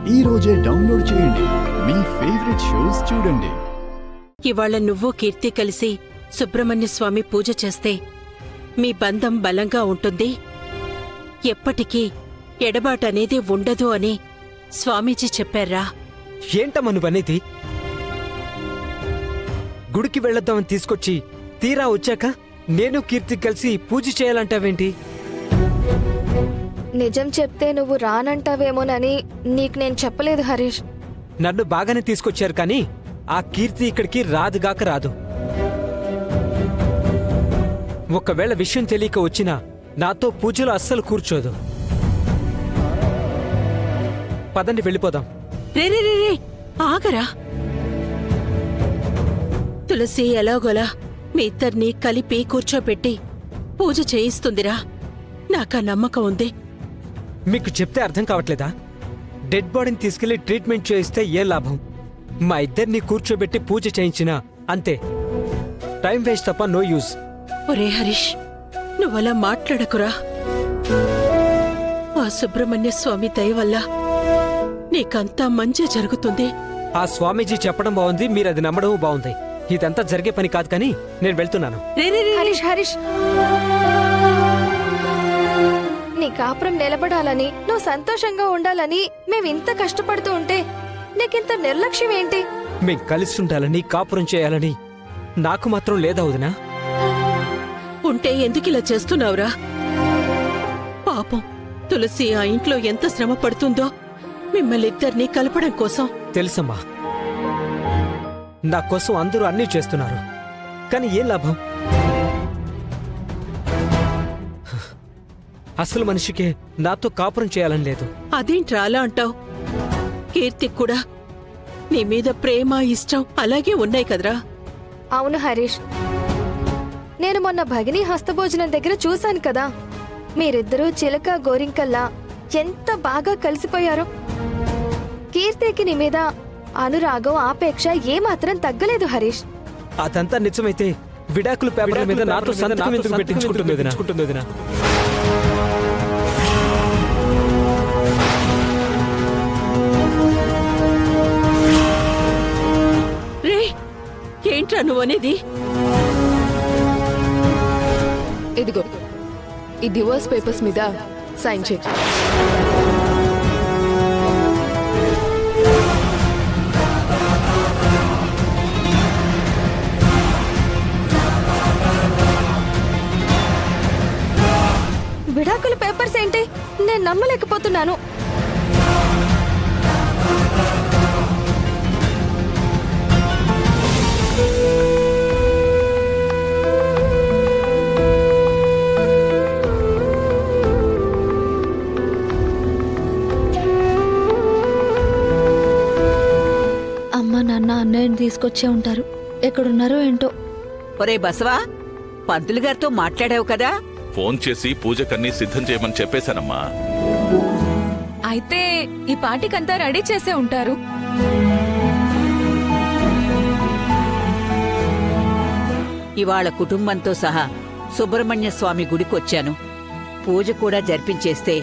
ఈ రోజే డౌన్లోడ్ చేయండి. మీ ఫేవరెట్ షోస్ చూడండి. ఇవాళ నువ్వు కీర్తి కలిసి సుబ్రహ్మణ్య స్వామి పూజ చేస్తే మీ బంధం బలంగా ఉంటుంది, ఎప్పటికీ ఎడబాటనేది ఉండదు అని స్వామీజీ చెప్పారా? ఏంటమ్మా నువ్వనేది? గుడికి వెళ్లొద్దామని తీసుకొచ్చి తీరా వచ్చాక నేను కీర్తి కలిసి పూజ చేయాలంటావేంటి? నిజం చెప్తే నువ్వు రానంటావేమోనని నీకు నేను చెప్పలేదు హరీష్. నన్ను బాగానే తీసుకొచ్చారు కానీ ఆ కీర్తి ఇక్కడికి రాదుగాక రాదు. ఒకవేళ విషయం తెలియక వచ్చినా నాతో పూజలో అస్సలు కూర్చోదు. పదండి వెళ్ళిపోదాం. రే రే రే రే ఆగరా. తులసి ఎలాగోలా మీ ఇద్దరినీ కలిపి కూర్చోపెట్టి పూజ చేయిస్తుందిరా. నాకా నమ్మకం ఉంది. మీకు చెప్తే అర్థం కావట్లేదా? డెడ్ బాడీని తీసుకెళ్లి ట్రీట్మెంట్ చేయిస్తే ఏ లాభం? మా ఇద్దరిని కూర్చోబెట్టి పూజ చేయించినా అంతే, టైం వేస్ట్ తప్ప నో యూజ్. ఒరే హరీష్, నువ్వలా మాట్లాడకురా. ఆ సుబ్రహ్మణ్య స్వామి దయ వల్ల నీకంతా మంచి జరుగుతుంది. ఆ స్వామీజీ చెప్పడం బాగుంది, మీరు అది నమ్మడం బాగుంది. ఇదంతా జరిగే పని కాదు కానీ నేను వెళ్తున్నాను. హరీష్ హరీష్, నీ కాపురం నిలబడాలని, నువ్వు సంతోషంగా ఉండాలని మేమింత కష్టపడుతూ ఉంటే నీకింత నిర్లక్ష్యం ఏంటి? మేం కలిసి ఉండాలని, కాపురం చేయాలని నాకు మాత్రం లేదా వదినా? ఉంటే ఎందుకిలా చేస్తున్నావురా? పాపం తులసి ఆ ఇంట్లో ఎంత శ్రమ పడుతుందో మిమ్మల్ని ఇద్దరినీ కలపడం కోసం. తెలుసమ్మా, నా కోసం అందరూ అన్నీ చేస్తున్నారు, కానీ ఏం లాభం? అసలు మనిషికే నాతో కాపురం చేయాలని లేదు. అదేంట్రా అలా అంటావు? కీర్తికి కూడా నీ మీద ప్రేమ, ఇష్టం అలాగే ఉన్నాయి కదరా. అవును హరీష్, నేను మొన్న భగిని హస్తభోజనం దగ్గర చూశాను కదా, మీరిద్దరూ చిలక గోరింకల్లా ఎంత బాగా కలిసిపోయారో. కీర్తికి నీ మీద అనురాగం, ఆపేక్ష ఏమాత్రం తగ్గలేదు హరీష్. అదంతా నిజమైతే విడాకుల పేపర్ల మీద నాతో సంతకం ఎందుకు పెట్టించుకుంటుంది? రే, ఏంట్రా నువ్వనేది? ఇదిగో ఈ డివోర్స్ పేపర్స్ మీద సైన్ చేయి. విడాకుల పేపర్స్ ఏంటి? నేను నమ్మలేకపోతున్నాను. అమ్మ నాన్న అన్నయ్యని తీసుకొచ్చే ఉంటారు, ఎక్కడున్నారో ఏంటో. ఒరే బసవా, పంతులు గారితో మాట్లాడావు కదా? ఫోన్ చేసి పూజకన్నీ సిద్ధం చేయమని చెప్పేశానమ్మా. అయితే ఈ పార్టీకంతా రెడీ చేసే ఉంటారు. ఇవాళ కుటుంబంతో సహా సుబ్రహ్మణ్య స్వామి గుడికొచ్చాను. పూజ కూడా జరిపించేస్తే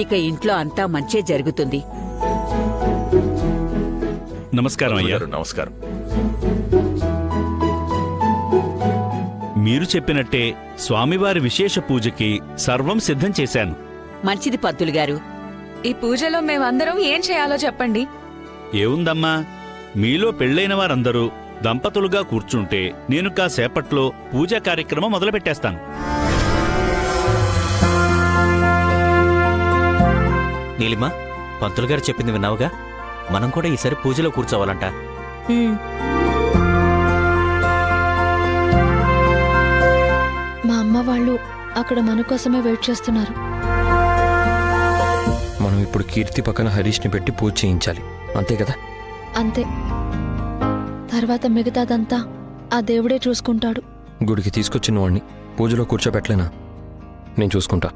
ఇక ఇంట్లో అంతా మంచే జరుగుతుంది. నమస్కారం అయ్యా. నమస్కారం. మీరు చెప్పినట్టే స్వామివారి విశేష పూజకి సర్వం సిద్ధం చేశాను. మంచిది పంతులు గారు. ఈ పూజలో మేమందరం ఏం చేయాలో చెప్పండి. ఏముందమ్మా, మీలో పెళ్లైన వారందరూ దంపతులుగా కూర్చుంటే నేను కాసేపట్లో పూజా కార్యక్రమం మొదలుపెట్టేస్తాను. నీలిమా, పంతులు గారు చెప్పింది విన్నావుగా? మనం కూడా ఈసారి పూజలో కూర్చోవాలంట. మా అమ్మ వాళ్ళు అక్కడ మన కోసమే వెయిట్ చేస్తున్నారు. మనం ఇప్పుడు కీర్తి పక్కన హరీష్ని పెట్టి పూజ చేయించాలి, అంతే కదా? అంతే. తర్వాత మిగతాదంతా ఆ దేవుడే చూసుకుంటాడు. గుడికి తీసుకొచ్చిన వాడిని పూజలో కూర్చోబెట్టలేనా? నేను చూసుకుంటా.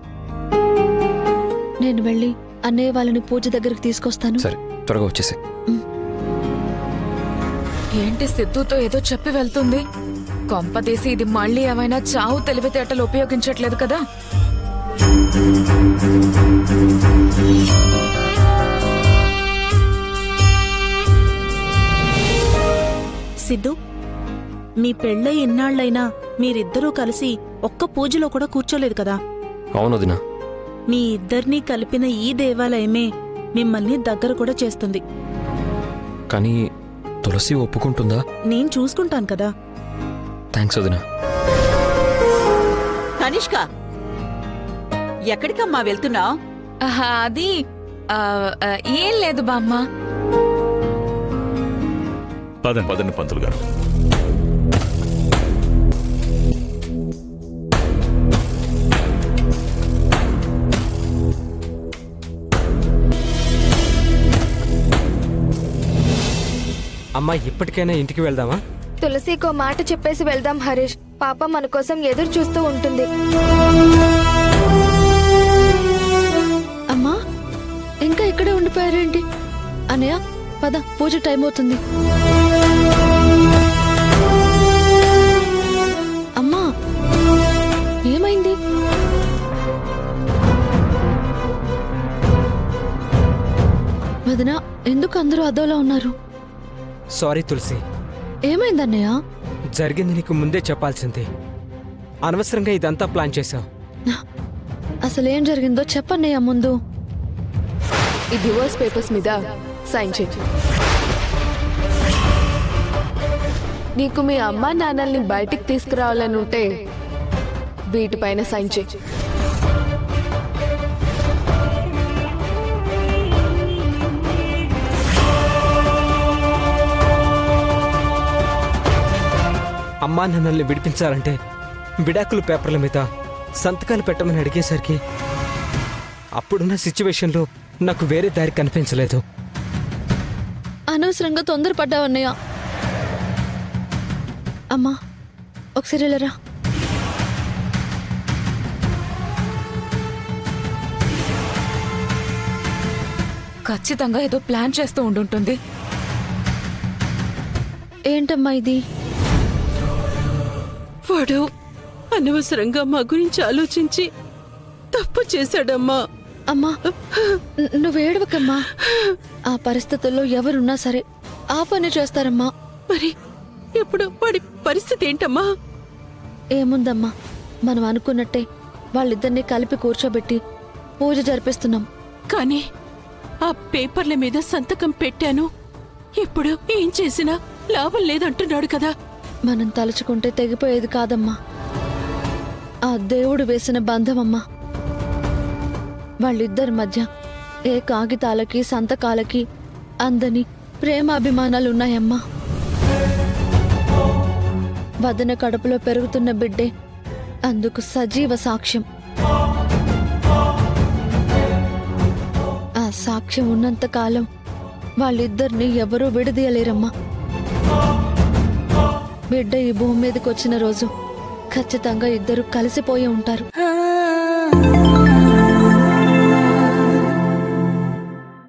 నేను వెళ్ళి అన్నయ్య వాళ్ళని పూజ దగ్గరికి తీసుకొస్తాను. సరే, త్వరగా వచ్చేసే. ఏంటి సిద్ధుతో ఏదో చెప్పి వెళ్తుంది? కొంపదీసి ఇది మళ్ళీ ఏమైనా చావు తెలివితేటలు ఉపయోగించట్లేదు కదా? సిద్ధు, మీ పెళ్ళై ఇన్నాళ్లైనా మీరిద్దరూ కలిసి ఒక్క పూజలో కూడా కూర్చోలేదు కదా. అవును వదినా. మీ ఇద్దరినీ కలిపిన ఈ దేవాలయమే మిమ్మల్ని దగ్గర కూడా చేస్తుంది. కానీ తులసి ఒప్పుకుంటుందా? నేను చూసుకుంటాను కదా. థ్యాంక్స్ వదినా. కనిష్క, ఎక్కడికమ్మా వెళ్తున్నావు? అది ఏం లేదు బామ్మ. పదండి పంతులు గారు. అమ్మా, ఇప్పటికైనా ఇంటికి వెళ్దామా? తులసికో మాట చెప్పేసి వెళ్దాం హరీష్. పాప మన కోసం ఎదురు చూస్తూ ఉంటుంది. అమ్మా, ఇంకా ఇక్కడే ఉండిపోయారేంటి? అన్నయ్య పద, పూజ టైం అవుతుంది. అమ్మా, ఏమైంది? వదినా, ఎందుకు అందరూ అదోలా ఉన్నారు? సారీ తులసి. ఏమైందన్నయ్య? జరిగింది నీకు ముందే చెప్పాల్సింది. అనవసరంగా ఇదంతా ప్లాన్ చేశావు. అసలేం జరిగిందో చెప్పన్నయ్య ముందు. ఈ డివోర్స్ పేపర్స్ మీద సైన్ చేయి. నీకు మీ అమ్మా నాన్నల్ని బయటికి తీసుకురావాలని ఉంటే వీటిపైన సైన్ చేయి. అమ్మా నాన్నల్ని విడిపించాలంటే విడాకుల పేపర్ల మీద సంతకాలు పెట్టమని అడిగేసరికి అప్పుడున్న సిచ్యువేషన్లో నాకు వేరే దారి కనిపించలేదు. అనవసరంగా తొందరపడ్డావన్నయ్య. అమ్మా, ఒకసారి వెళ్ళరా. ఖచ్చితంగా ఏదో ప్లాన్ చేస్తూ ఉండుంటుంది. ఏంటమ్మా ఇది? వాడు అనవసరంగా మా గురించి ఆలోచించి తప్పు చేశాడమ్మా. అమ్మా, నువ్వేడవకమ్మా. ఆ పరిస్థితుల్లో ఎవరున్నా సరే ఆ పని చేస్తారమ్మా. మరి ఇప్పుడు వాడి పరిస్థితి ఏంటమ్మా? ఏముందమ్మా, మనం అనుకున్నట్టే వాళ్ళిద్దరినీ కలిపి కూర్చోబెట్టి పూజ జరిపిస్తున్నాం. కానీ ఆ పేపర్ల మీద సంతకం పెట్టాను, ఇప్పుడు ఏం చేసినా లాభం లేదంటున్నాడు కదా. మనం తలుచుకుంటే తెగిపోయేది కాదమ్మా. ఆ దేవుడు వేసిన బంధమమ్మా. వాళ్ళిద్దరి మధ్య ఏ కాగితాలకి సంతకాలకి అందని ప్రేమాభిమానాలున్నాయమ్మా. వదన కడుపులో పెరుగుతున్న బిడ్డే అందుకు సజీవ సాక్ష్యం. ఆ సాక్ష్యం ఉన్నంతకాలం వాళ్ళిద్దరిని ఎవరూ విడదీయలేరమ్మా. బిడ్డ ఈ భూమి మీదకి వచ్చిన రోజు ఖచ్చితంగా ఇద్దరు కలిసిపోయి ఉంటారు.